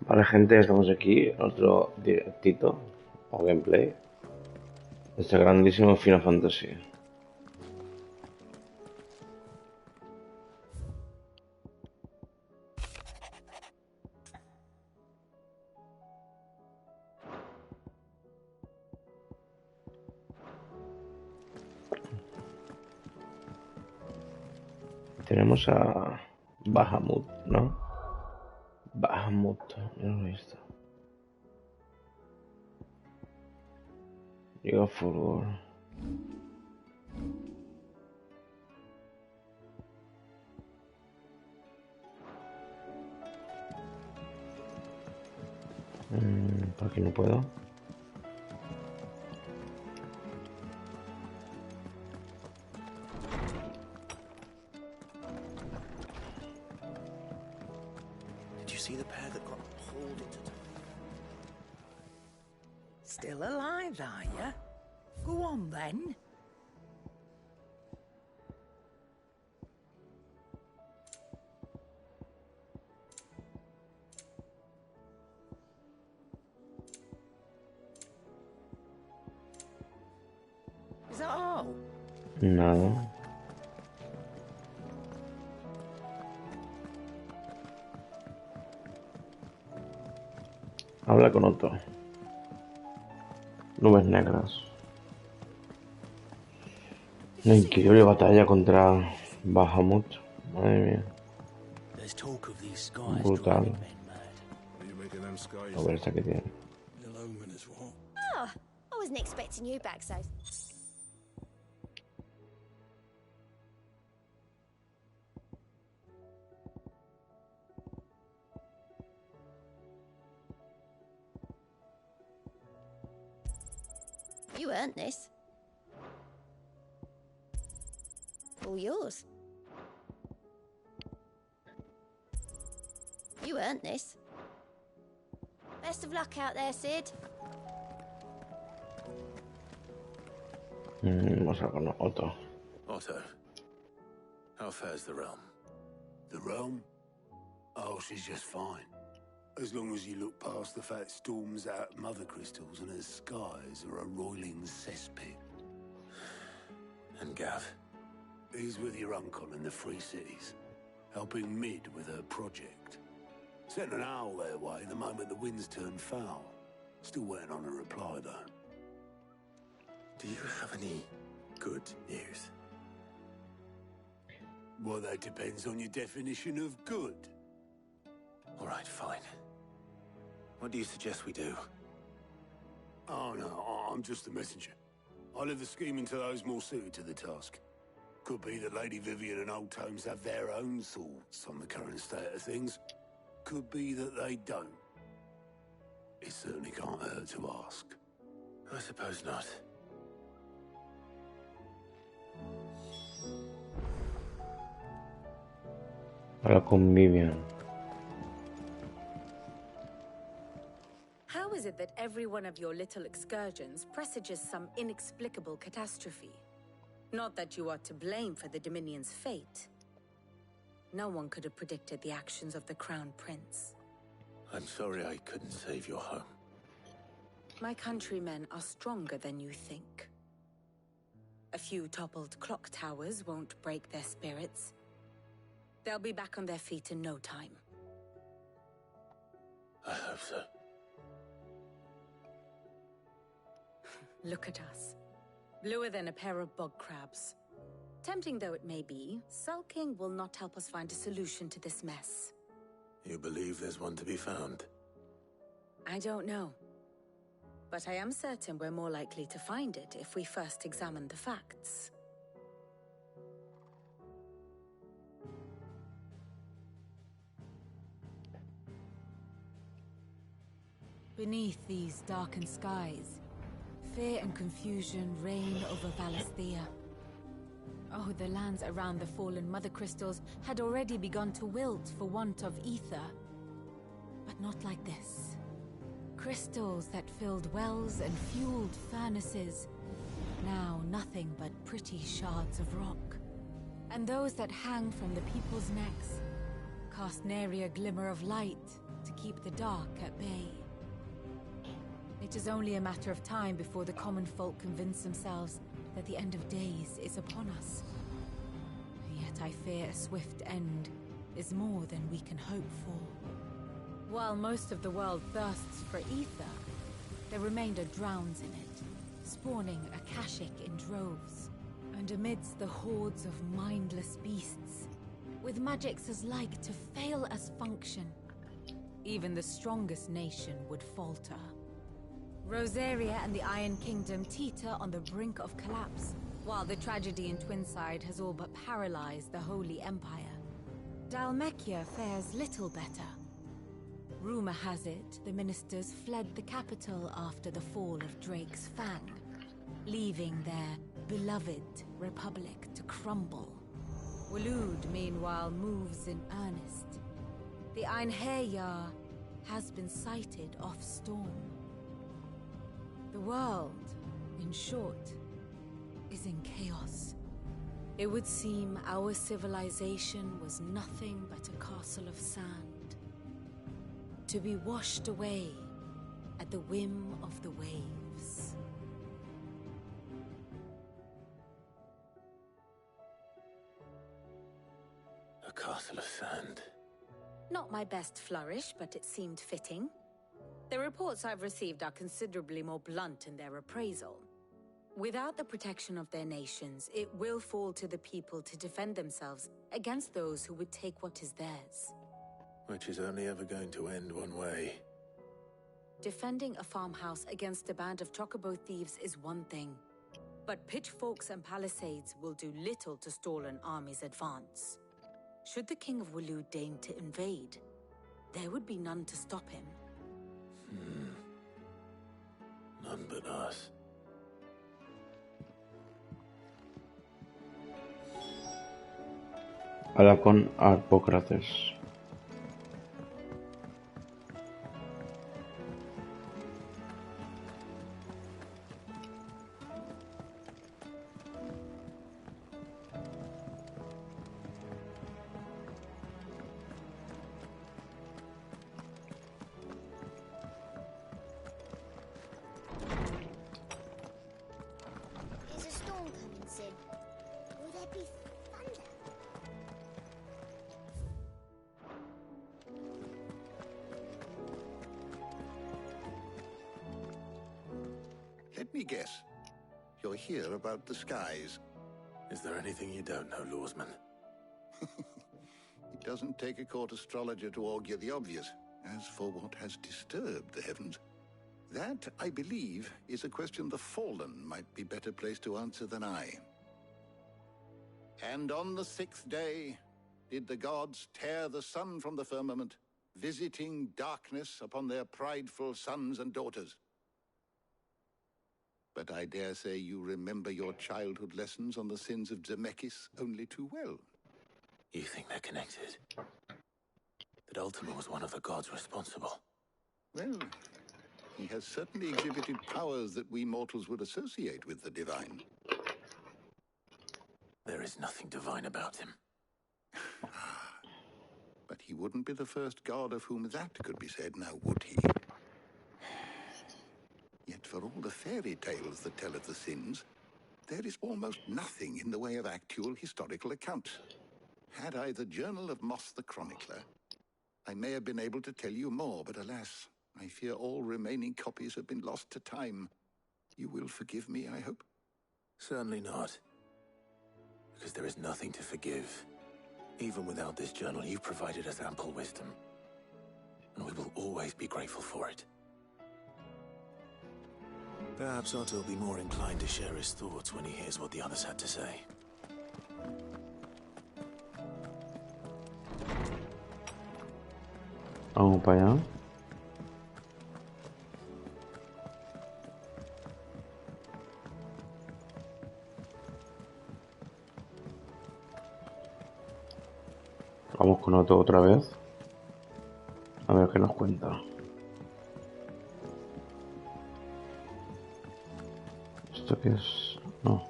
Vale, gente, estamos aquí en otro directito o gameplay de este grandísimo Final Fantasy. Tenemos a Bahamut, ¿no? Bahamut, yo no lo he visto. Llega Fulgor. Por aquí no puedo. Did you see the pair that got pulled into time? Still alive, are you? Go on then. Is that all? Nada. Habla con otro. Nubes negras. Una increíble batalla contra Bahamut. Madre mía. There's talk of these skies Brutal. driving men mad. You making them skies? A ver esta que tiene. The lone one is what? Oh, I wasn't expecting you back, so. You earned this. All yours. You earned this. Best of luck out there, Sid. Vamos a con otro. Otto, how fares the realm? The realm? Oh, she's just fine. As long as you look past the fat storms out mother crystals and her skies are a roiling cesspit. And Gav? He's with your uncle in the Free Cities, helping Mid with her project. Sent an owl their way the moment the winds turned foul. Still waiting on a reply, though. Do you have any good news? Well, that depends on your definition of good. All right, fine. What do you suggest we do? Oh, no, I'm just the messenger. I leave the scheming to those more suited to the task. Could be that Lady Vivian and Old Tomes have their own thoughts on the current state of things. Could be that they don't. It certainly can't hurt to ask. I suppose not. Habla con Vivian. How is it that every one of your little excursions presages some inexplicable catastrophe? Not that you are to blame for the Dominion's fate. No one could have predicted the actions of the Crown Prince. I'm sorry I couldn't save your home. My countrymen are stronger than you think. A few toppled clock towers won't break their spirits. They'll be back on their feet in no time. I hope so. Look at us. Bluer than a pair of bog crabs. Tempting though it may be, sulking will not help us find a solution to this mess. You believe there's one to be found? I don't know. But I am certain we're more likely to find it if we first examine the facts. Beneath these darkened skies, fear and confusion reign over Valisthea. Oh, the lands around the fallen mother crystals had already begun to wilt for want of ether. But not like this. Crystals that filled wells and fueled furnaces. Now nothing but pretty shards of rock. And those that hang from the people's necks, cast nary a glimmer of light to keep the dark at bay. It is only a matter of time before the common folk convince themselves that the end of days is upon us. Yet I fear a swift end is more than we can hope for. While most of the world thirsts for ether, the remainder drowns in it, spawning Akashic in droves. And amidst the hordes of mindless beasts, with magics as like to fail as function, even the strongest nation would falter. Rosaria and the Iron Kingdom teeter on the brink of collapse, while the tragedy in Twinside has all but paralyzed the Holy Empire. Dalmekia fares little better. Rumor has it the ministers fled the capital after the fall of Drake's Fang, leaving their beloved republic to crumble. Waloed, meanwhile, moves in earnest. The Einherjar has been sighted off Storm. The world, in short, is in chaos. It would seem our civilization was nothing but a castle of sand, to be washed away at the whim of the waves. A castle of sand. Not my best flourish, but it seemed fitting. The reports I've received are considerably more blunt in their appraisal. Without the protection of their nations, it will fall to the people to defend themselves against those who would take what is theirs. Which is only ever going to end one way. Defending a farmhouse against a band of chocobo thieves is one thing, but pitchforks and palisades will do little to stall an army's advance. Should the King of Waloed deign to invade, there would be none to stop him. None but us. Habla con Arpócrates. Is a storm coming, Sid? Will there be thunder? Let me guess. You're here about the skies. Is there anything you don't know, Lawsman? It doesn't take a court astrologer to augur the obvious. As for what has disturbed the heavens, that, I believe, is a question the Fallen might be better placed to answer than I. And on the 6th day did the gods tear the sun from the firmament, visiting darkness upon their prideful sons and daughters. But I dare say you remember your childhood lessons on the sins of Zemeckis only too well. You think they're connected? That Ultima was one of the gods responsible? Well, he has certainly exhibited powers that we mortals would associate with the divine. There is nothing divine about him. But he wouldn't be the first god of whom that could be said, now would he? Yet for all the fairy tales that tell of the sins, there is almost nothing in the way of actual historical accounts. Had I the Journal of Moss the Chronicler, I may have been able to tell you more, but alas, I fear all remaining copies have been lost to time. You will forgive me, I hope? Certainly not. Because there is nothing to forgive. Even without this journal, you've provided us ample wisdom. And we will always be grateful for it. Perhaps Otto will be more inclined to share his thoughts when he hears what the others had to say. Vamos para allá. Vamos con Otto otra vez. A ver qué nos cuenta. ¿Esto qué es? No.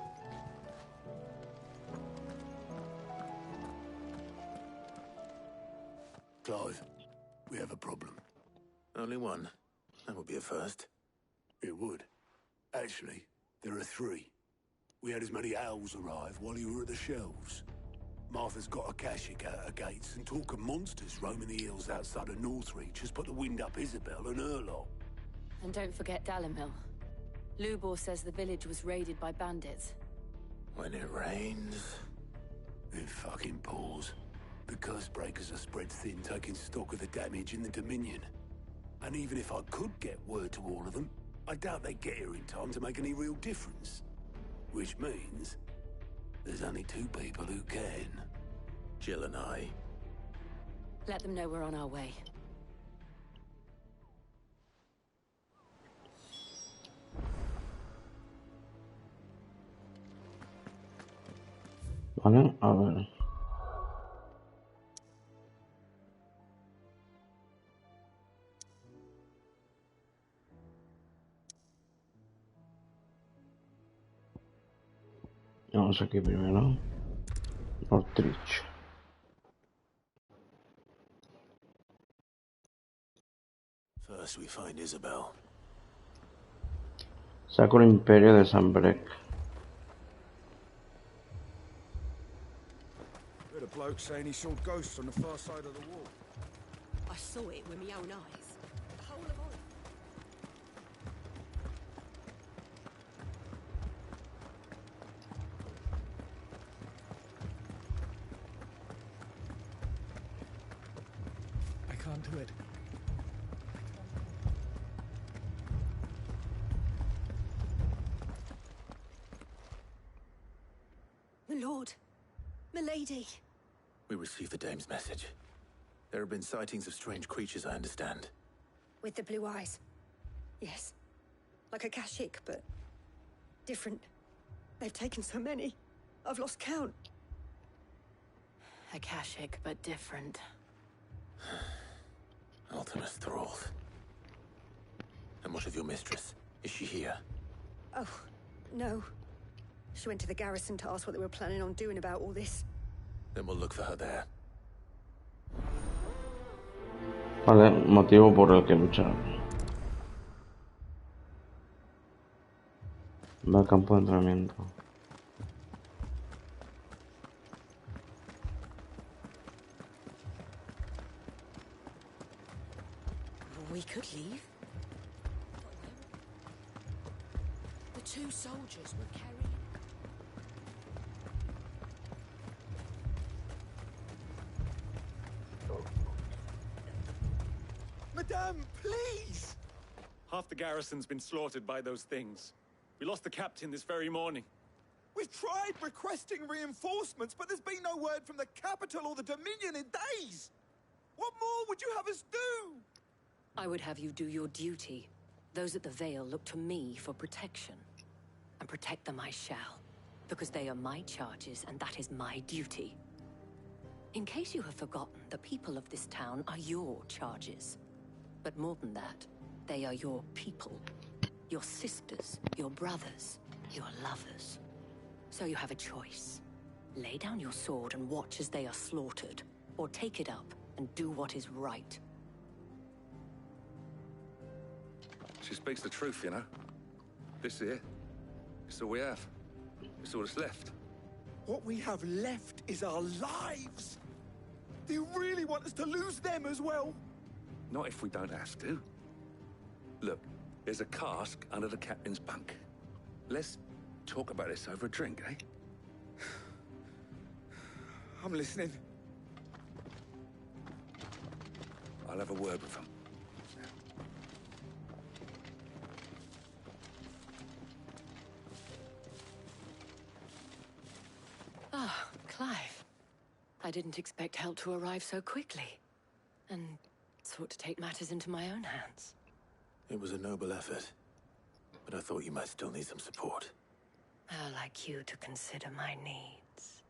Clive, we have a problem. Only one. That would be a first. It would. Actually, there are three. We had as many owls arrive while you were at the shelves. Martha's got a Akashic out her gates, and talk of monsters roaming the hills outside of Northreach has put the wind up Isabel and her lot. And don't forget Dalimil. Lubor says the village was raided by bandits. When it rains... It fucking pours. The curse breakers are spread thin, taking stock of the damage in the Dominion. And even if I could get word to all of them, I doubt they'd get here in time to make any real difference. Which means... there's only two people who can. Jill and I. Let them know we're on our way. Vale, a ver. Vamos aquí primero. Northreach. First we find Isabel. Sacro Imperio de Sanbreque. Heard a bloke saying he saw ghosts on the far side of the wall. I saw it with my own eyes. The whole of all. I can't do it. My lord. My lady. We received the dame's message. There have been sightings of strange creatures, I understand. With the blue eyes. Yes. Like a Akashic, but different. They've taken so many. I've lost count. Akashic, but different. Ultimus thralls. And what of your mistress? Is she here? Oh, no. She went to the garrison to ask what they were planning on doing about all this. Then we'll look for her there. Vale, motivo por el que luchar. Va al campo de entrenamiento. We could leave. The two soldiers were carrying... Madame, please! Half the garrison's been slaughtered by those things. We lost the captain this very morning. We've tried requesting reinforcements, but there's been no word from the capital or the Dominion in days! What more would you have us do? I would have you do your duty. Those at the Vale look to me for protection. And protect them I shall. Because they are my charges, and that is my duty. In case you have forgotten, the people of this town are your charges. But more than that, they are your people. Your sisters, your brothers, your lovers. So you have a choice. Lay down your sword and watch as they are slaughtered. Or take it up and do what is right. She speaks the truth, you know. This here, it's all we have. It's all that's left. What we have left is our lives! Do you really want us to lose them as well? Not if we don't have to. Look, there's a cask under the captain's bunk. Let's talk about this over a drink, eh? I'm listening. I'll have a word with him. Ah, Clive. I didn't expect help to arrive so quickly. And sought to take matters into my own hands. It was a noble effort, but I thought you might still need some support. How like you to consider my needs.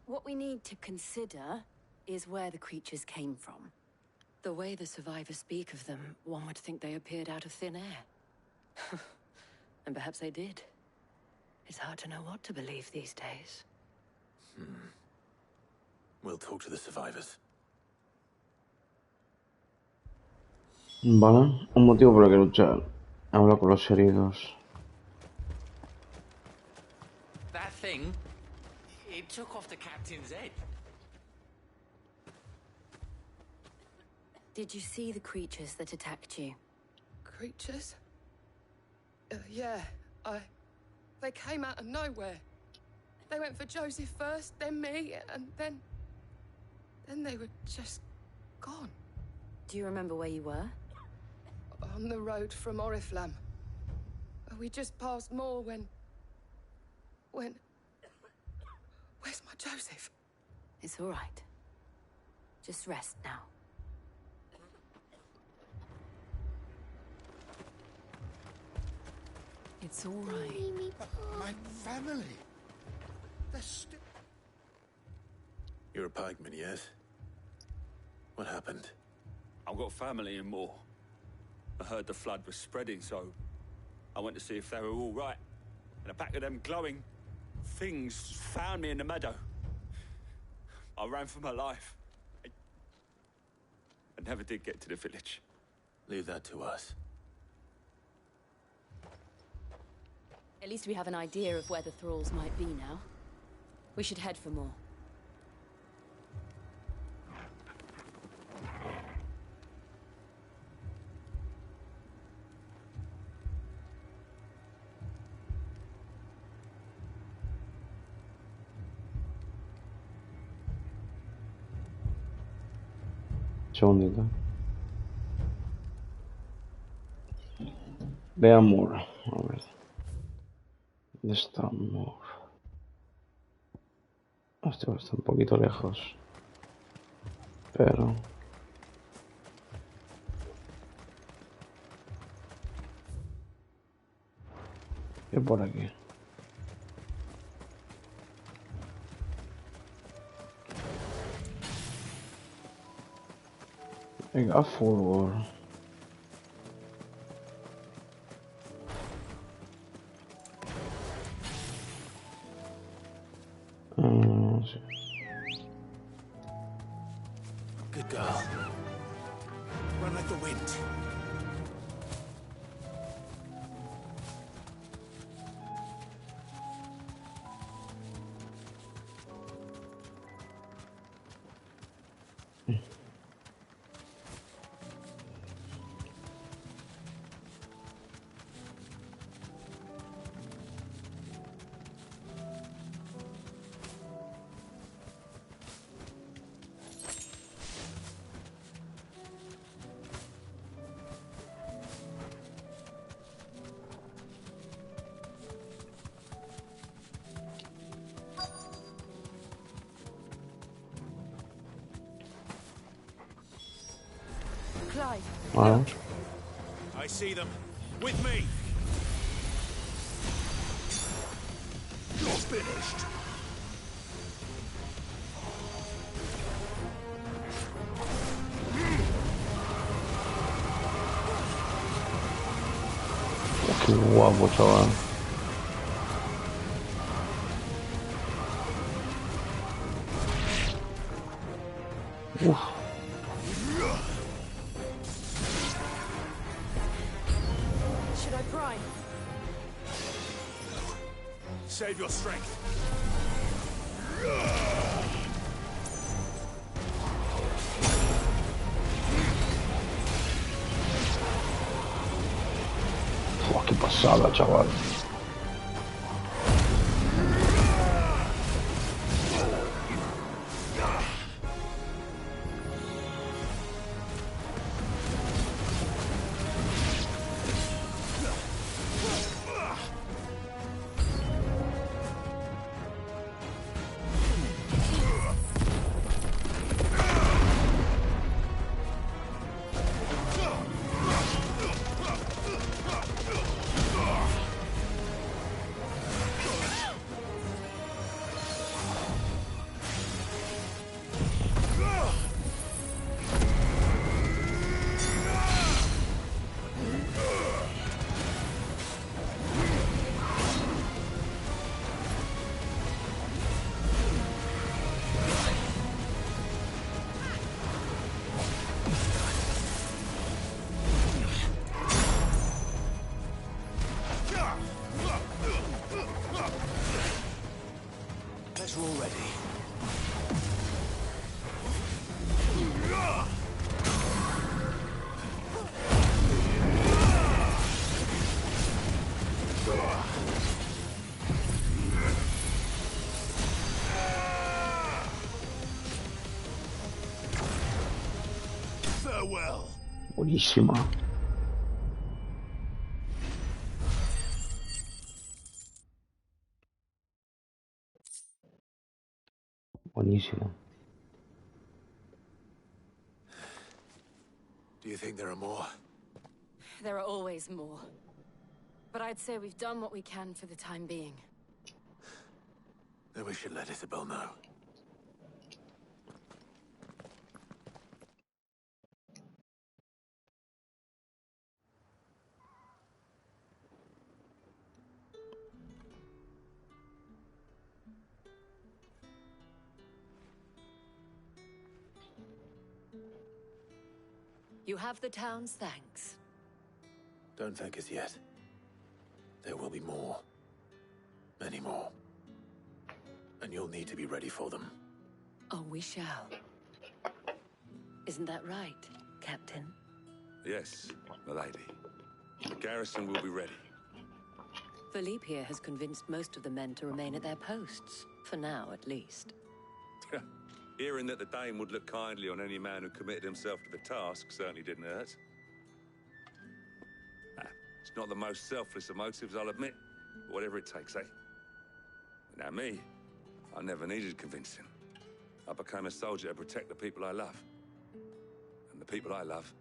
What we need to consider is where the creatures came from. The way the survivors speak of them, one would think they appeared out of thin air. And perhaps they did. It's hard to know what to believe these days. We'll talk to the survivors. Vale, un motivo por el que luchar. Habla con los heridos. That thing, it took off the captain's head. Did you see the creatures that attacked you? Creatures? Yeah, they came out of nowhere. They went for Joseph first, then me, and then they were just gone. Do you remember where you were? On the road from Oriflamme. We just passed Moor when... Where's my Joseph? It's all right. Just rest now. It's all right. My family. They're still... You're a pikeman, yes? What happened? I've got family in Moor. I heard the flood was spreading, so I went to see if they were all right. And a pack of them glowing things found me in the meadow. I ran for my life. I never did get to the village. Leave that to us. At least we have an idea of where the thralls might be now. We should head for more. Segundito. Veamos. A ver. ¿Dónde está Moor? Hostia, está un poquito lejos. Pero... ¿qué por aquí? Venga, forward. Sí. Good girl. Run like the wind. Vale. I see them. With me. You're finished. Qué guapo, chaval. Uf. Should I prime? Save your strength. Fua, qué pasada, chaval. well. Buenísima. Buenísima. Do you think there are more? There are always more. But I'd say we've done what we can for the time being. Then we should let Isabel know. You have the town's thanks. Don't thank us yet. There will be more. Many more. And you'll need to be ready for them. Oh, we shall. Isn't that right, Captain? Yes, milady. The garrison will be ready. Philippe here has convinced most of the men to remain at their posts. For now, at least. Hearing that the Dane would look kindly on any man who committed himself to the task certainly didn't hurt. It's not the most selfless of motives, I'll admit. But whatever it takes, eh? Now me, I never needed convincing. I became a soldier to protect the people I love. And the people I love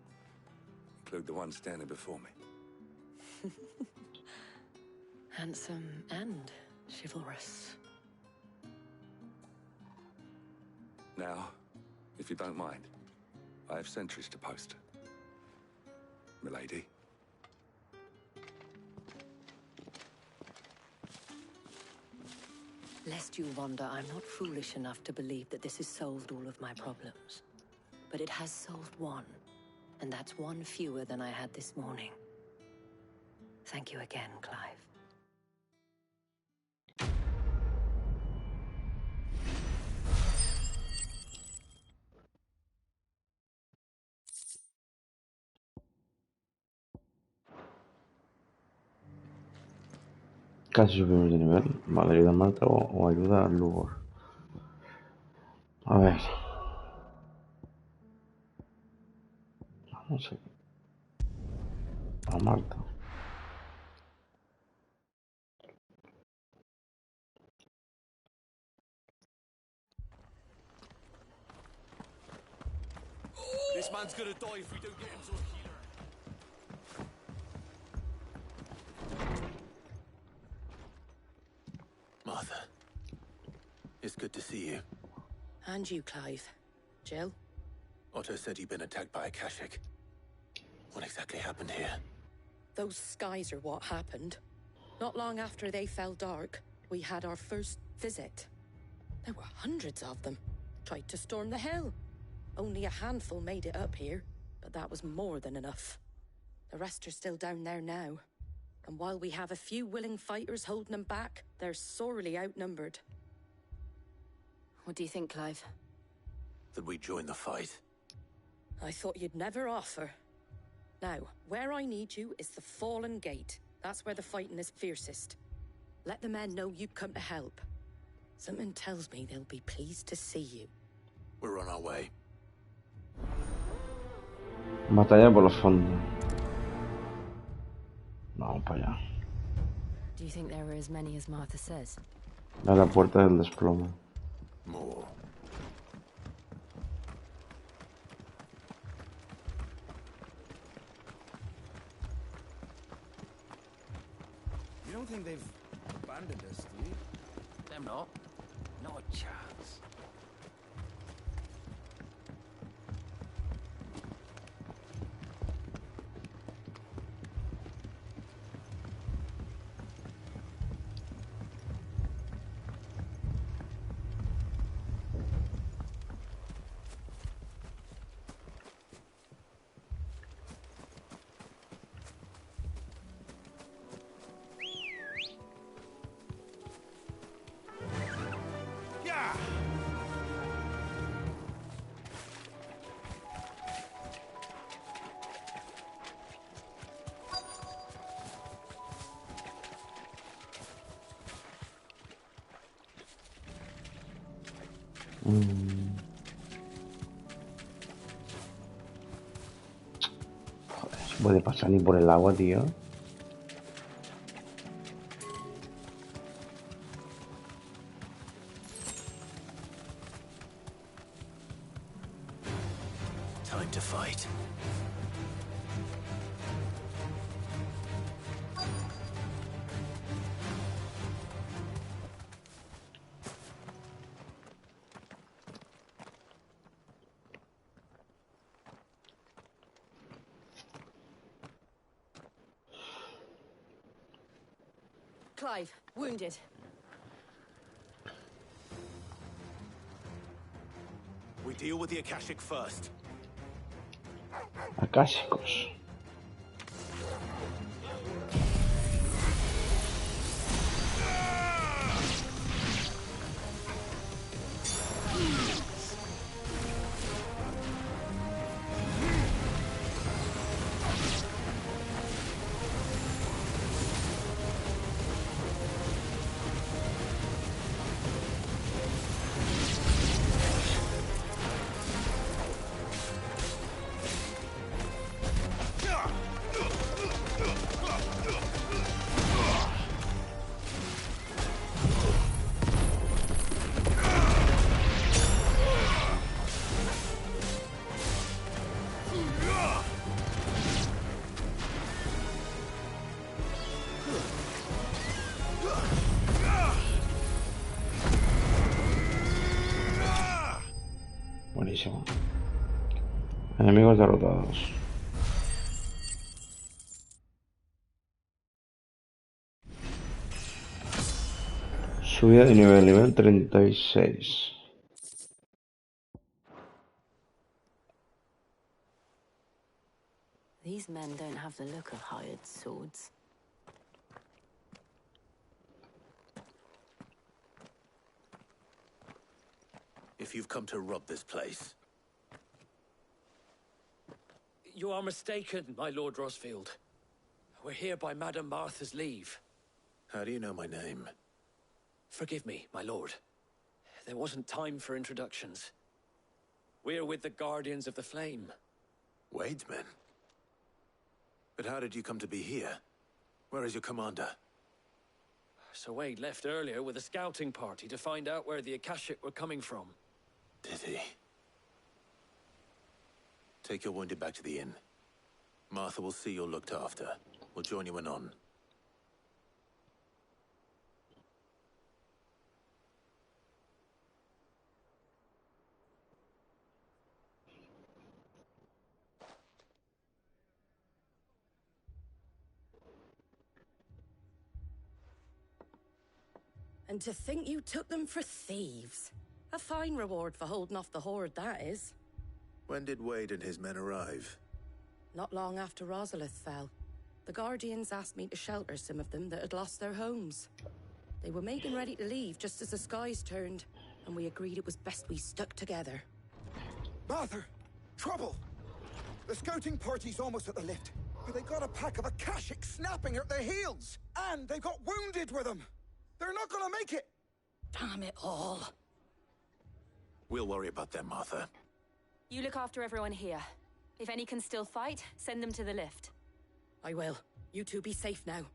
include the ones standing before me. Handsome and chivalrous. Now, if you don't mind, I have sentries to post. Milady. Lest you wonder, I'm not foolish enough to believe that this has solved all of my problems. But it has solved one, and that's one fewer than I had this morning. Thank you again, Clive. Casi subimos de nivel. Vale, ayuda a Marta o ayuda a Lugor. A ver. Vamos a Marta. This man's gonna die if we don't get him to a healer. Martha. It's good to see you. And you, Clive. Jill? Otto said you'd been attacked by a Kashik. What exactly happened here? Those skies are what happened. Not long after they fell dark, we had our first visit. There were hundreds of them. Tried to storm the hill. Only a handful made it up here, but that was more than enough. The rest are still down there now. And while we have a few willing fighters holding them back, they're sorely outnumbered. What do you think, Clive? That we join the fight? I thought you'd never offer. Now, where I need you is the Fallen Gate. That's where the fighting is fiercest. Let the men know you've come to help. Something tells me they'll be pleased to see you. We're on our way. Batalla por los fondos. Vamos para allá. Do you think there are as many as Martha says? A la puerta del desplome. More. You don't think they've abandoned us, do you? Them not. Not a chance. Puede pasar ni por el agua, tío. Time to fight. Clive, wounded. We deal with the Akashic first. Acásicos. Buenísimo. Enemigos derrotados. Subida de nivel 36. These men don't have the look of hired swords. If you've come to rob this place, You are mistaken, my Lord Rosfield. We're here by Madame Martha's leave. how do you know my name? Forgive me, my lord. There wasn't time for introductions. We're with the Guardians of the Flame. Wade's men? But how did you come to be here? Where is your commander? Sir Wade left earlier with a scouting party to find out where the Akashic were coming from. Did he? Take your wounded back to the inn. Martha will see you're looked after. We'll join you anon. And to think you took them for thieves. A fine reward for holding off the horde, that is. When did Wade and his men arrive? Not long after Rosalith fell. The Guardians asked me to shelter some of them that had lost their homes. They were making ready to leave just as the skies turned, and we agreed it was best we stuck together. Martha! Trouble! The scouting party's almost at the lift, but they got a pack of Akashic snapping at their heels! And they've got wounded with them! They're not gonna make it! Damn it all. We'll worry about them, Martha. You look after everyone here. If any can still fight, send them to the lift. I will. You two be safe now.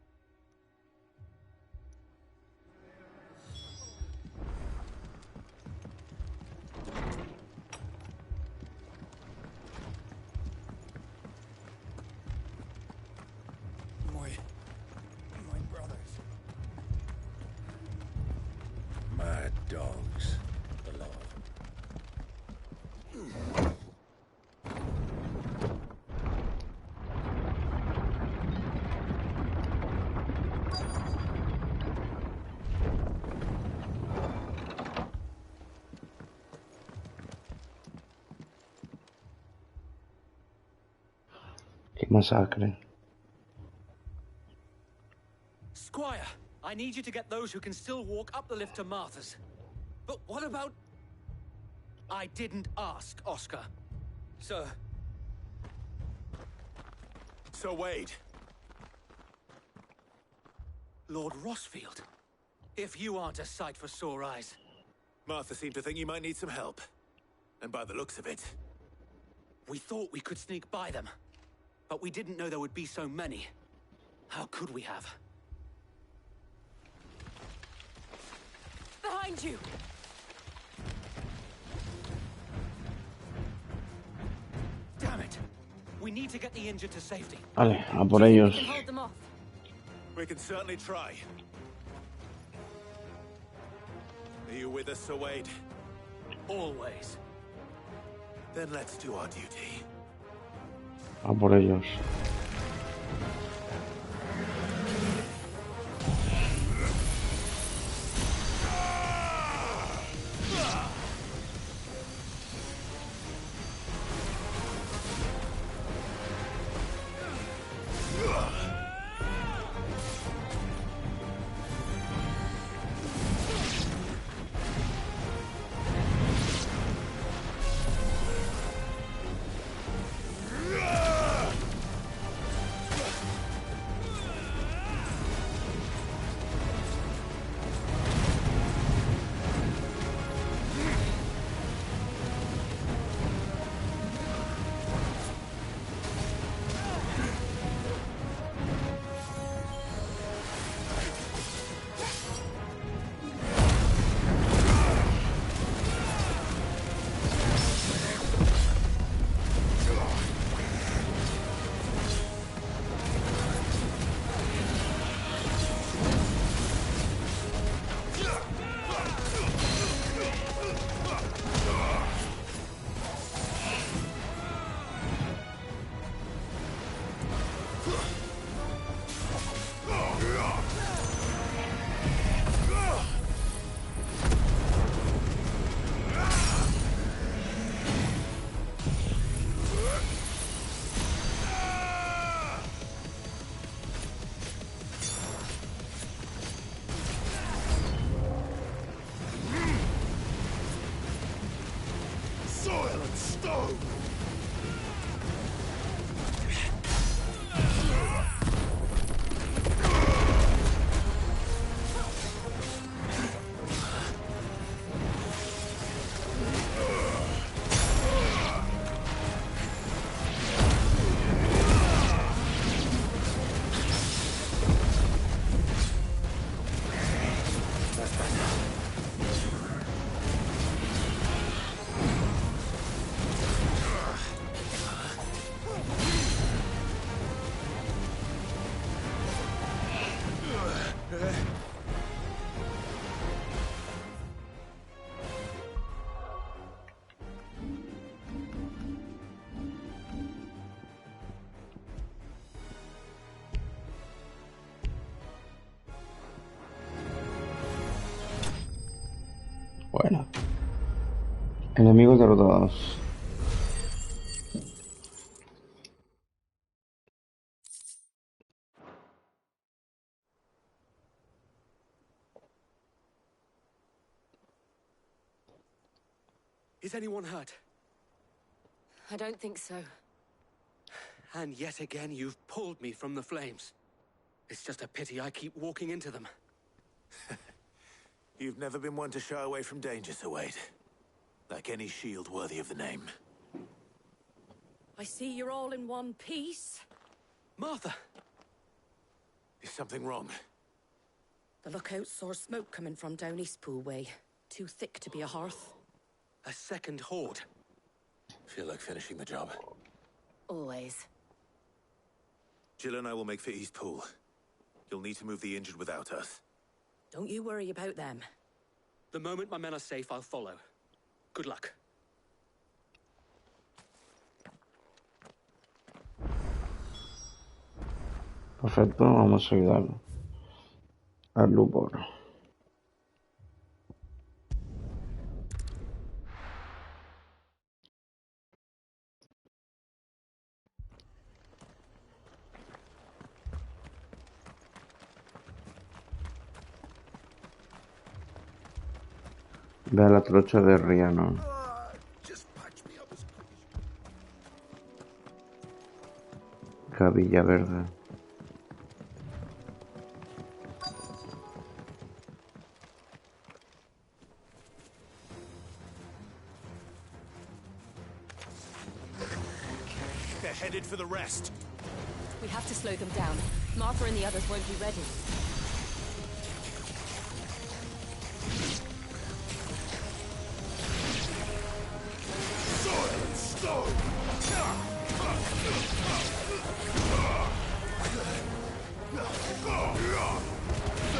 My brothers. Mad dogs. The law. Qué masacre. Squire, I need you to get those who can still walk up the lift to Martha's. But what about... I didn't ask, Oscar. Sir. Sir Wade. Lord Rosfield. If you aren't a sight for sore eyes. Martha seemed to think you might need some help. And by the looks of it... We thought we could sneak by them. But we didn't know there would be so many. How could we have? Behind you! Damn it! We need to get the injured to safety. Vale, a por ellos. We can hold them off. We can certainly try. Are you with us, Sir Wade? Always. Then let's do our duty. A por ellos. Bueno. Enemigos derrotados. Is anyone hurt? I don't think so. And yet again, you've pulled me from the flames. It's just a pity I keep walking into them. You've never been one to shy away from danger, Sir Wade. Like any shield worthy of the name. I see you're all in one piece. Martha! Is something wrong? The lookout saw smoke coming from down Eastpool way. Too thick to be a hearth. A second horde. Feel like finishing the job. Always. Jill and I will make for Eastpool. You'll need to move the injured without us. Don't you worry about them. The moment my men are safe, I'll follow. Good luck. Perfecto, vamos a ayudarlo. Al Lupor. Ve a la trocha de Rhiannon. Gavilla verde. They're headed for the rest. We have to slow them down. Martha and the others won't be ready. Sword and stone!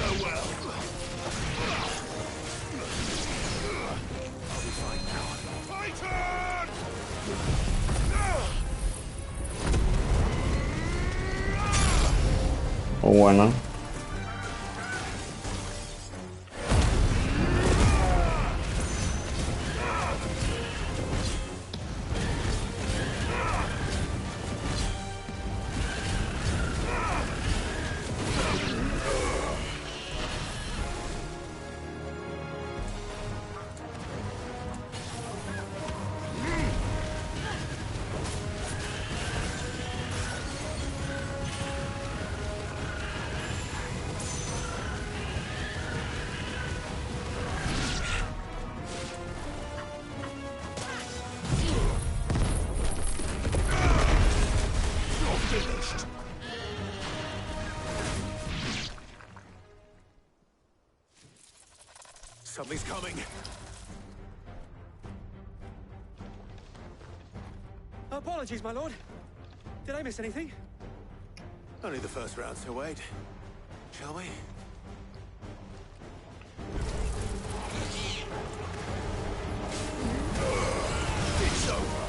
Farewell! I'll be fine now. Fight on! Bueno. Something's coming. Apologies, my lord. Did I miss anything? Only the first round, so wait. Shall we? It's over!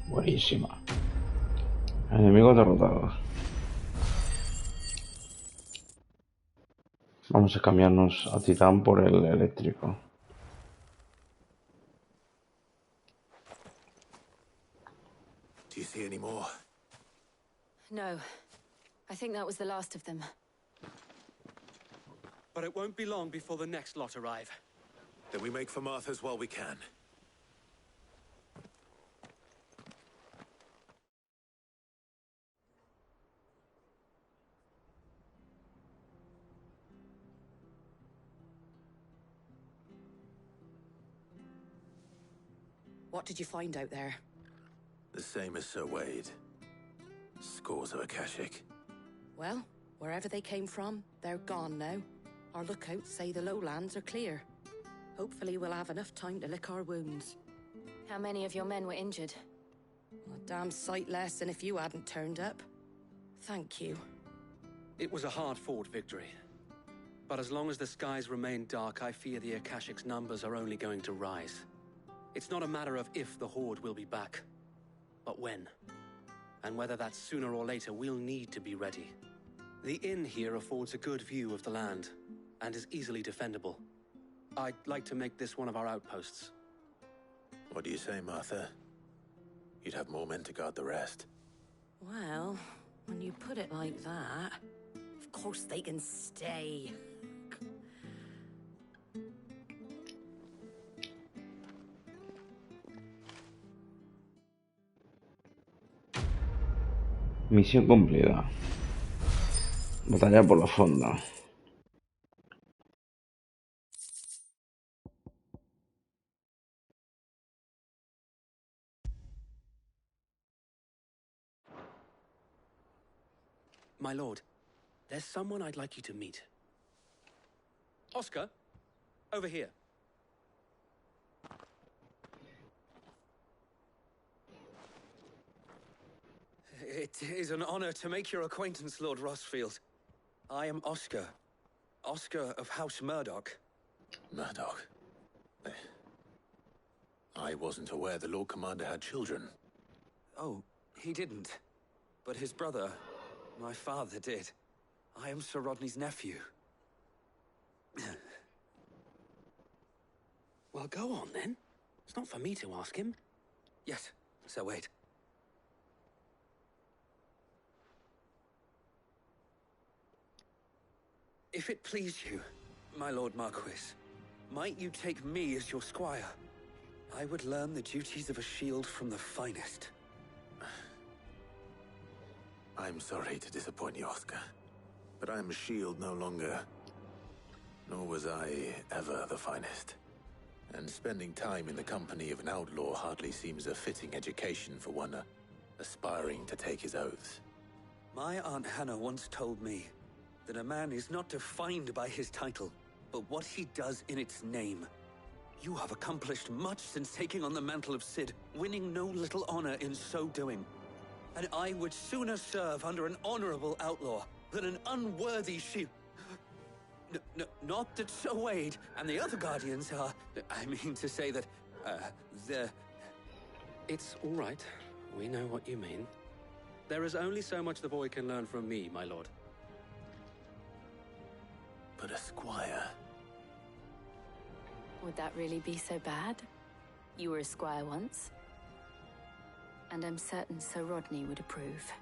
Buenísima. Enemigo derrotado. Vamos a cambiarnos a Titán por el eléctrico. Do you see any more? No. I think that was the last of them. But it won't be long before the next lot arrive. Then we make for Martha's while we can. What did you find out there? The same as Sir Wade. Scores of Akashic. Well, wherever they came from, they're gone now. Our lookouts say the lowlands are clear. Hopefully we'll have enough time to lick our wounds. How many of your men were injured? A damn sight less than if you hadn't turned up. Thank you. It was a hard-fought victory. But as long as the skies remain dark, I fear the Akashic's numbers are only going to rise. It's not a matter of if the Horde will be back, but when. And whether that's sooner or later, we'll need to be ready. The inn here affords a good view of the land, and is easily defendable. I'd like to make this one of our outposts. What do you say, Martha? You'd have more men to guard the rest. Well, when you put it like that, of course they can stay. Misión cumplida. Batalla por la fonda. My lord, there's someone I'd like you to meet. Oscar, over here. It is an honor to make your acquaintance, Lord Rossfield. I am Oscar. Oscar of House Murdoch. Murdoch? I wasn't aware the Lord Commander had children. Oh, he didn't. But his brother, my father, did. I am Sir Rodney's nephew. Well, go on, then. It's not for me to ask him. Yes, Sir Wade. If it please you, my Lord Marquis, might you take me as your squire? I would learn the duties of a shield from the finest. I'm sorry to disappoint you, Oscar, but I'm a shield no longer. Nor was I ever the finest. And spending time in the company of an outlaw hardly seems a fitting education for one aspiring to take his oaths. My Aunt Hannah once told me that a man is not defined by his title, but what he does in its name. You have accomplished much since taking on the mantle of Cid, winning no little honor in so doing. And I would sooner serve under an honorable outlaw than an unworthy shield. Not that Sir Wade and the other guardians are... I mean to say that, they're... It's all right. We know what you mean. There is only so much the boy can learn from me, my lord. But a squire... Would that really be so bad? You were a squire once. And I'm certain Sir Rodney would approve.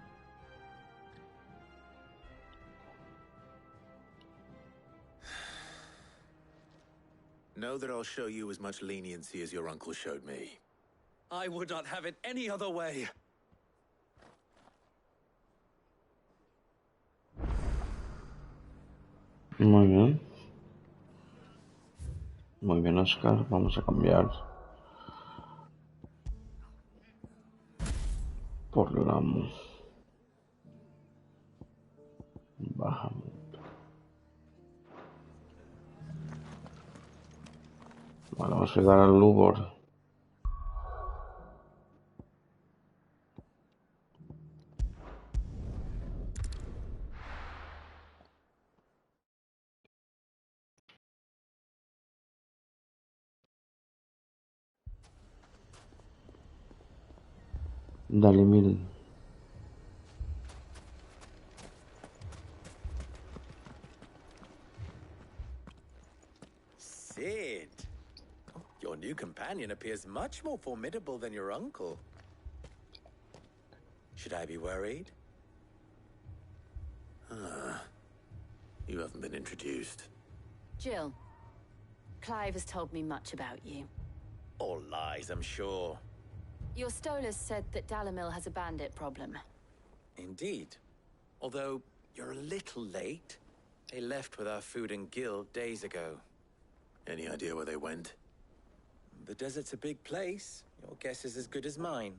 Know that I'll show you as much leniency as your uncle showed me. I would not have it any other way. Muy bien. Muy bien, Oscar. Vamos a cambiar por la bajamos. Vale, vamos a llegar al Lubor. Dale mil. Cid! Your new companion appears much more formidable than your uncle. Should I be worried? You haven't been introduced. Jill, Clive has told me much about you. All lies, I'm sure. Your Stolas said that Dalamil has a bandit problem. Indeed. Although, you're a little late. They left with our food and guild days ago. Any idea where they went? The desert's a big place. Your guess is as good as mine.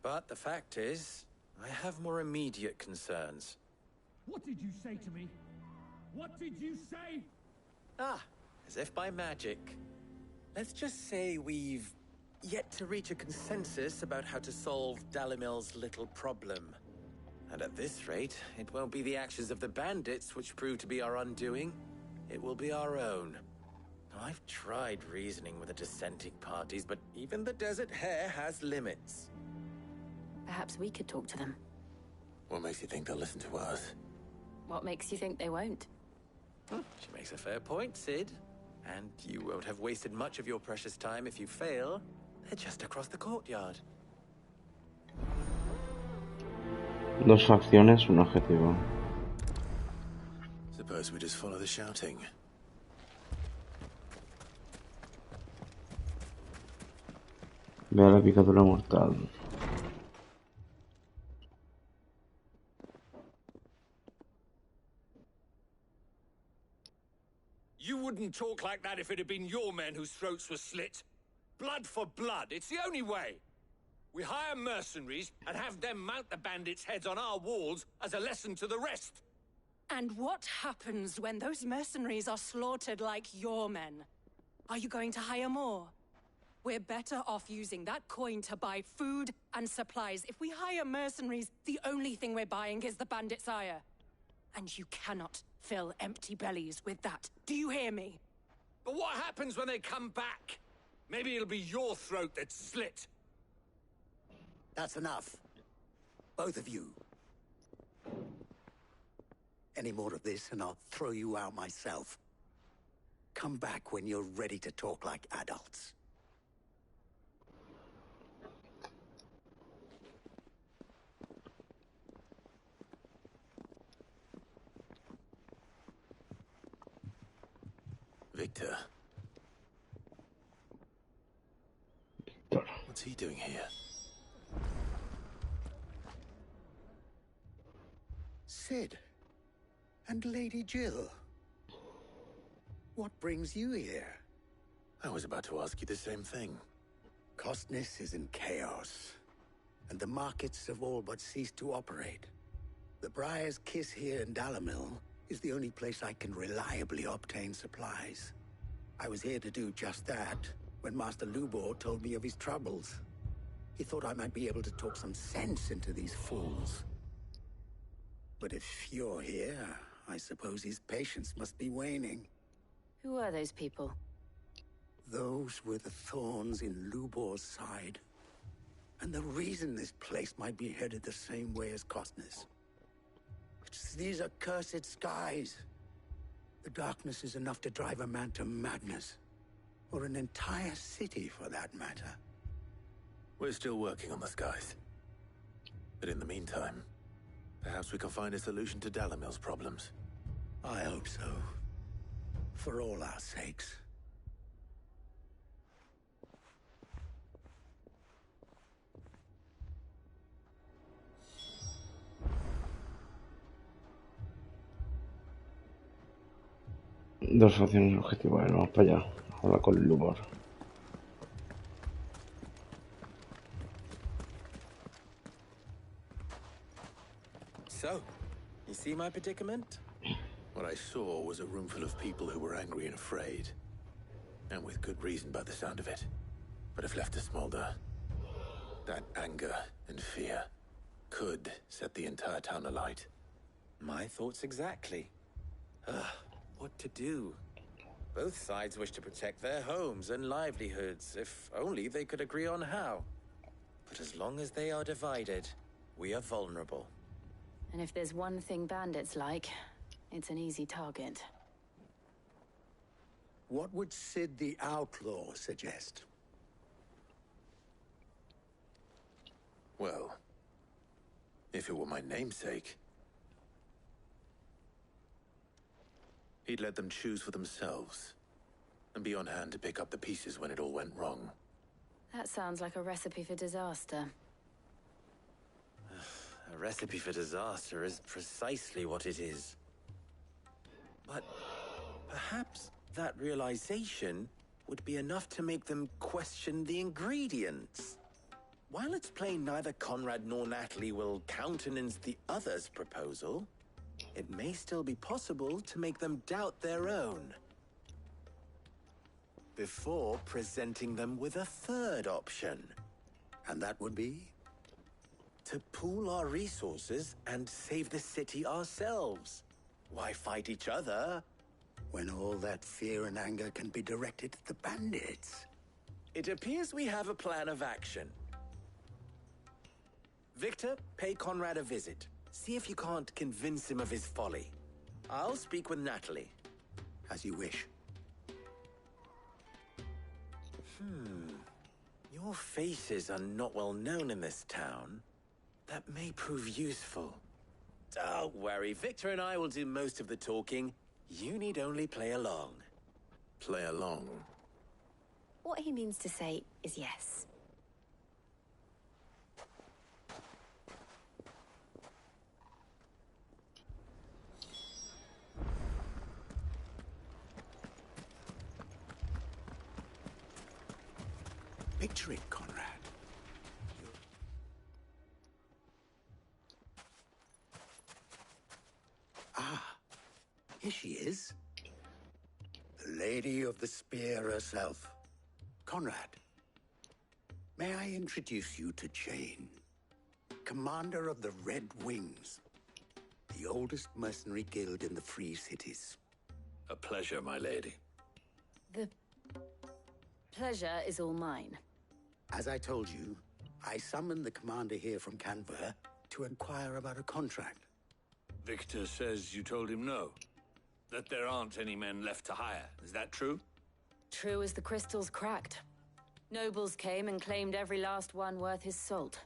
But the fact is, I have more immediate concerns. What did you say to me? What did you say? Ah, as if by magic. Let's just say we've yet to reach a consensus about how to solve Dalimil's little problem. And at this rate, it won't be the actions of the bandits which prove to be our undoing. It will be our own. I've tried reasoning with the dissenting parties, but even the Desert Hare has limits. Perhaps we could talk to them. What makes you think they'll listen to us? What makes you think they won't? She makes a fair point, Cid. And you won't have wasted much of your precious time if you fail. They're just across the courtyard. Dos facciones, un objetivo. Suppose we just follow the shouting. Ve a la picadura mortal. You wouldn't talk like that if it had been your men whose throats were slit. Blood for blood, it's the only way. We hire mercenaries and have them mount the bandits' heads on our walls as a lesson to the rest. And what happens when those mercenaries are slaughtered like your men? Are you going to hire more? We're better off using that coin to buy food and supplies. If we hire mercenaries, the only thing we're buying is the bandit's ire. And you cannot fill empty bellies with that. Do you hear me? But what happens when they come back? Maybe it'll be your throat that's slit. That's enough. Both of you. Any more of this and I'll throw you out myself. Come back when you're ready to talk like adults. Victor. What's he doing here? Sid. And Lady Jill. What brings you here? I was about to ask you the same thing. Costness is in chaos, and the markets have all but ceased to operate. The Briar's Kiss here in Dalimil is the only place I can reliably obtain supplies. I was here to do just that when Master Lubor told me of his troubles. He thought I might be able to talk some sense into these fools. But if you're here, I suppose his patience must be waning. Who are those people? Those were the thorns in Lubor's side. And the reason this place might be headed the same way as Costness. It's these accursed skies. The darkness is enough to drive a man to madness. Or an entire city, for that matter. We're still working on the skies. But in the meantime, perhaps we can find a solution to Dalimil's problems. I hope so. For all our sakes. Dos facciones objetivas, vamos para allá. Habla con Lubor. So, you see my predicament? What I saw was a room full of people who were angry and afraid. And with good reason by the sound of it. But if left to smolder, that anger and fear could set the entire town alight. My thoughts exactly. What to do? Both sides wish to protect their homes and livelihoods, if only they could agree on how. But as long as they are divided, we are vulnerable. And if there's one thing bandits like, it's an easy target. What would Sid the Outlaw suggest? Well, if it were my namesake, he'd let them choose for themselves, and be on hand to pick up the pieces when it all went wrong. That sounds like a recipe for disaster. A recipe for disaster is precisely what it is. But perhaps that realization would be enough to make them question the ingredients. While it's plain neither Conrad nor Natalie will countenance the other's proposal, it may still be possible to make them doubt their own. Before presenting them with a third option. And that would be? To pool our resources and save the city ourselves. Why fight each other? When all that fear and anger can be directed at the bandits. It appears we have a plan of action. Victor, pay Conrad a visit. See if you can't convince him of his folly. I'll speak with Natalie. As you wish. Your faces are not well known in this town. That may prove useful. Don't worry, Victor and I will do most of the talking. You need only play along. Play along? What he means to say is yes. Picture it, Conrad. Here she is. The Lady of the Spear herself. Conrad. May I introduce you to Jane, commander of the Red Wings, the oldest mercenary guild in the Free Cities. A pleasure, my lady. The pleasure is all mine. As I told you, I summoned the commander here from Canberra to inquire about a contract. Victor says you told him no. That there aren't any men left to hire. Is that true? True as the crystals cracked. Nobles came and claimed every last one worth his salt.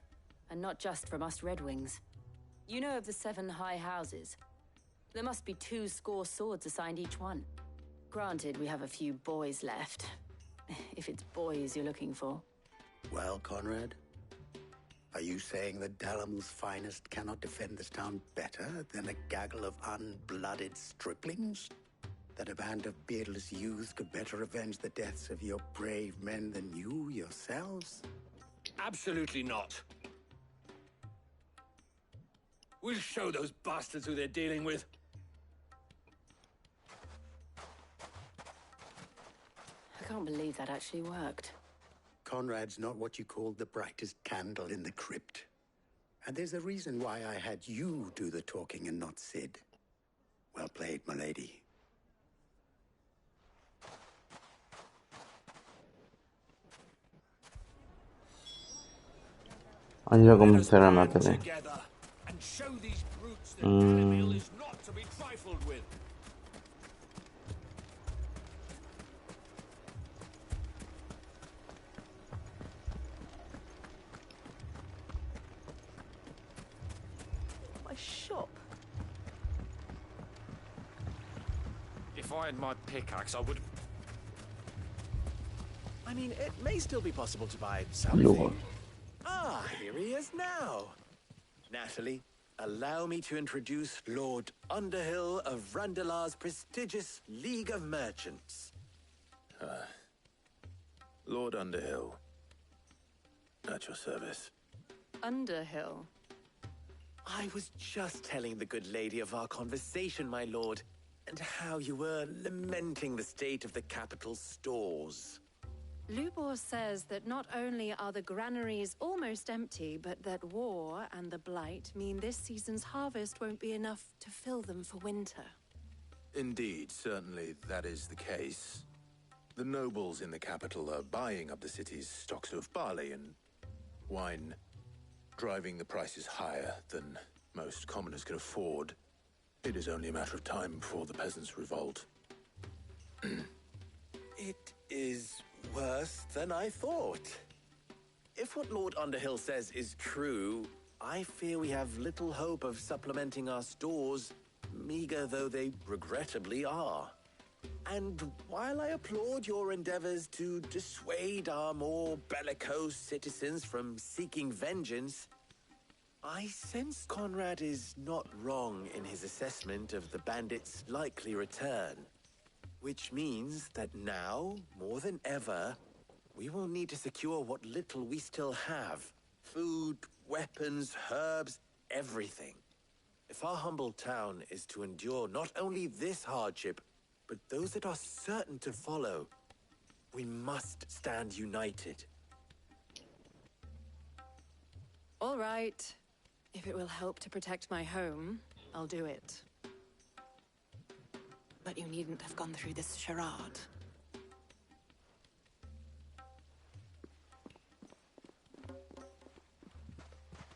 And not just from us Red Wings. You know of the 7 high houses. There must be 2 swords assigned each one. Granted, we have a few boys left. If it's boys you're looking for. Well, Conrad, are you saying that Dalamil's finest cannot defend this town better than a gaggle of unblooded striplings? That a band of beardless youths could better avenge the deaths of your brave men than you yourselves? Absolutely not. We'll show those bastards who they're dealing with. I can't believe that actually worked. Conrad's not what you called the brightest candle in the crypt. And there's a reason why I had you do the talking and not Sid. Well played, my lady. Andiamo a commettere a mettere. And show these brutes that Dalimil is not to be trifled with. My shop. If I had my pickaxe, I would. I mean, it may still be possible to buy something. Ah, here he is now. Natalie, allow me to introduce Lord Underhill of Randalar's prestigious League of Merchants. Lord Underhill. At your service. Underhill? I was just telling the good lady of our conversation, my lord, and how you were lamenting the state of the capital's stores. Lubor says that not only are the granaries almost empty, but that war and the Blight mean this season's harvest won't be enough to fill them for winter. Indeed, certainly that is the case. The nobles in the capital are buying up the city's stocks of barley and wine, driving the prices higher than most commoners can afford. It is only a matter of time before the peasants revolt. It is worse than I thought. If what Lord Underhill says is true, I fear we have little hope of supplementing our stores, meager though they regrettably are. And while I applaud your endeavors to dissuade our more bellicose citizens from seeking vengeance, I sense Conrad is not wrong in his assessment of the bandits' likely return. Which means that now, more than ever, we will need to secure what little we still have. Food, weapons, herbs, everything. If our humble town is to endure not only this hardship, but those that are certain to follow, we must stand united. All right. If it will help to protect my home, I'll do it. But you needn't have gone through this charade.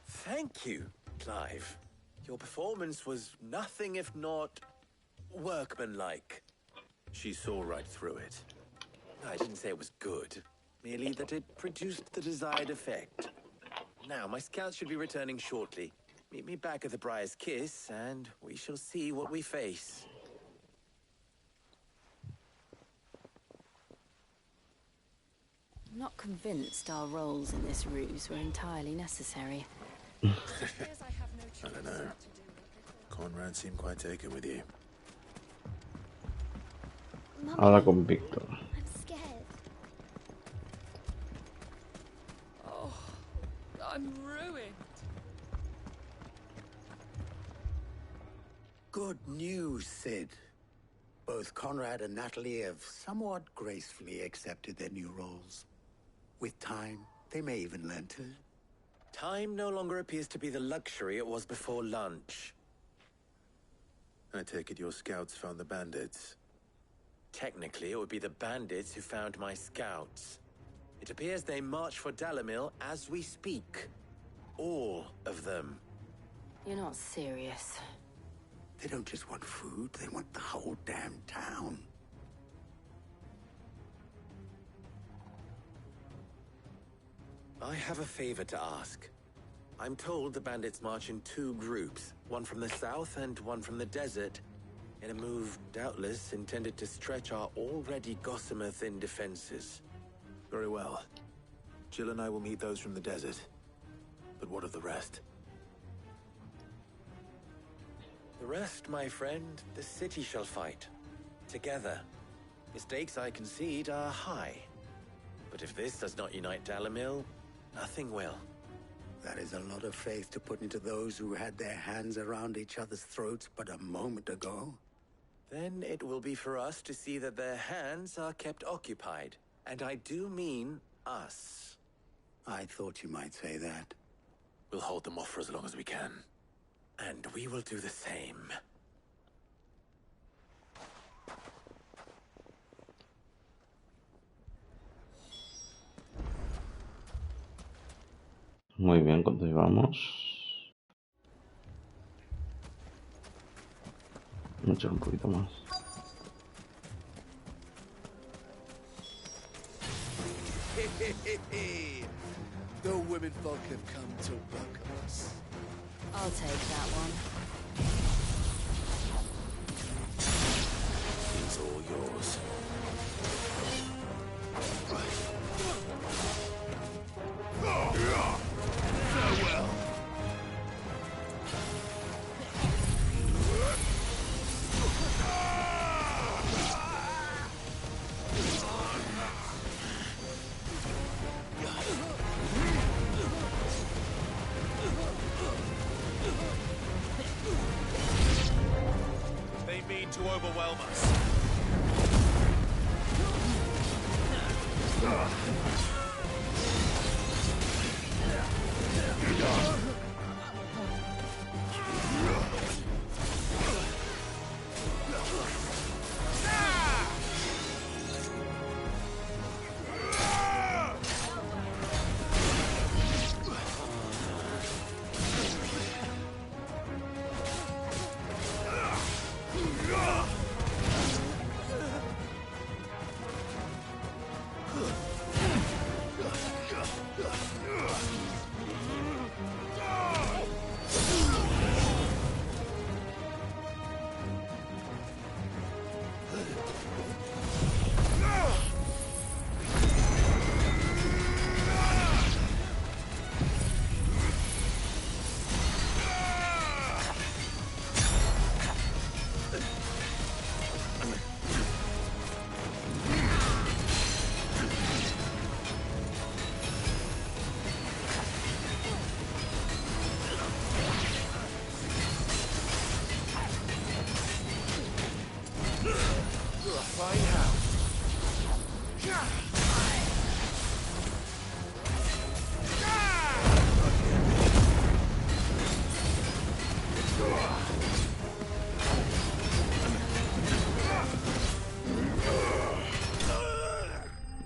Thank you, Clive. Your performance was nothing if not workmanlike. She saw right through it. I didn't say it was good, merely that it produced the desired effect. Now, my scouts should be returning shortly. Meet me back at the Briar's Kiss, and we shall see what we face. I'm not convinced our roles in this ruse were entirely necessary. I don't know. Conrad seemed quite taken with you. Habla con Víctor. I'm scared. Oh, I'm ruined. Good news, Sid. both Conrad and Natalie have somewhat gracefully accepted their new roles. With time, they may even learn to... Time no longer appears to be the luxury it was before lunch. I take it your scouts found the bandits. Technically, it would be the bandits who found my scouts. It appears they march for Dalimil as we speak. All of them. You're not serious. They don't just want food, they want the whole damn town. I have a favor to ask. I'm told the bandits march in two groups, one from the south and one from the desert, in a move doubtless intended to stretch our already gossamer-thin defenses. Very well. Jill and I will meet those from the desert. But what of the rest? The rest, my friend, the city shall fight. Together. The stakes, I concede, are high. But if this does not unite Dalimil, nothing will. That is a lot of faith to put into those who had their hands around each other's throats but a moment ago. Then it will be for us to see that their hands are kept occupied. And I do mean us. I thought you might say that. We'll hold them off for as long as we can. And we will do the same. Muy bien, continuamos. Mucho un poquito más. The women folk have come to welcome us. I'll take that one. It's all yours. Farewell. They mean to overwhelm us.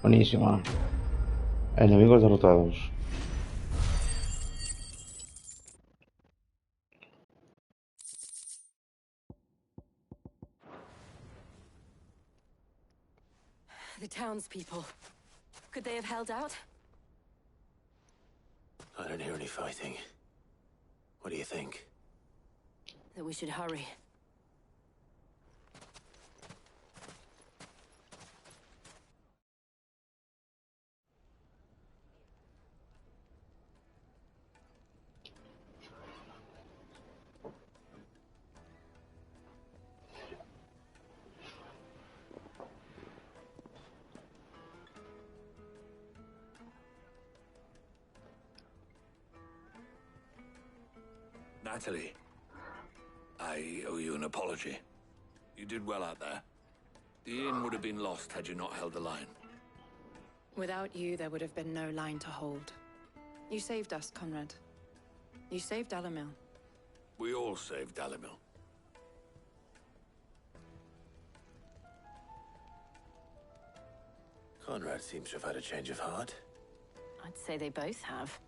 Buenísima. Enemigos derrotados. The townspeople. Could they have held out? I don't hear any fighting. What do you think? That we should hurry. Natalie, I owe you an apology. You did well out there. The inn would have been lost had you not held the line. Without you, there would have been no line to hold. You saved us, Conrad. You saved Dalimil. We all saved Dalimil. Conrad seems to have had a change of heart. I'd say they both have.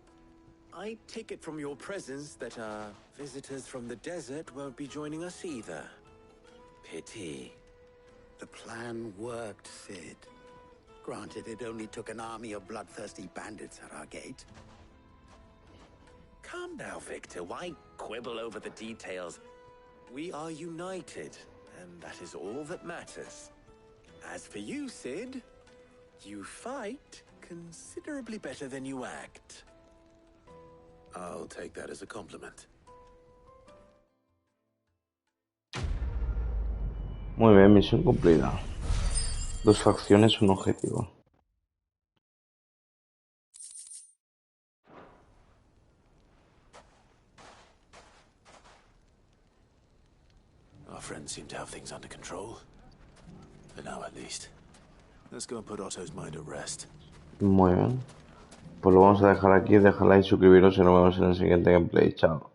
I take it from your presence that our visitors from the desert won't be joining us either. Pity. The plan worked, Sid. Granted, it only took an army of bloodthirsty bandits at our gate. Calm now, Victor. Why quibble over the details? We are united, and that is all that matters. As for you, Sid, you fight considerably better than you act. I'll take that as a compliment. Muy bien, misión cumplida. 2 facciones, un objetivo. Our friends seem to have things under control. For now, at least. Let's go and put Otto's mind at rest. Muy bien. Pues lo vamos a dejar aquí, dejad like, suscribiros y nos vemos en el siguiente gameplay. Chao.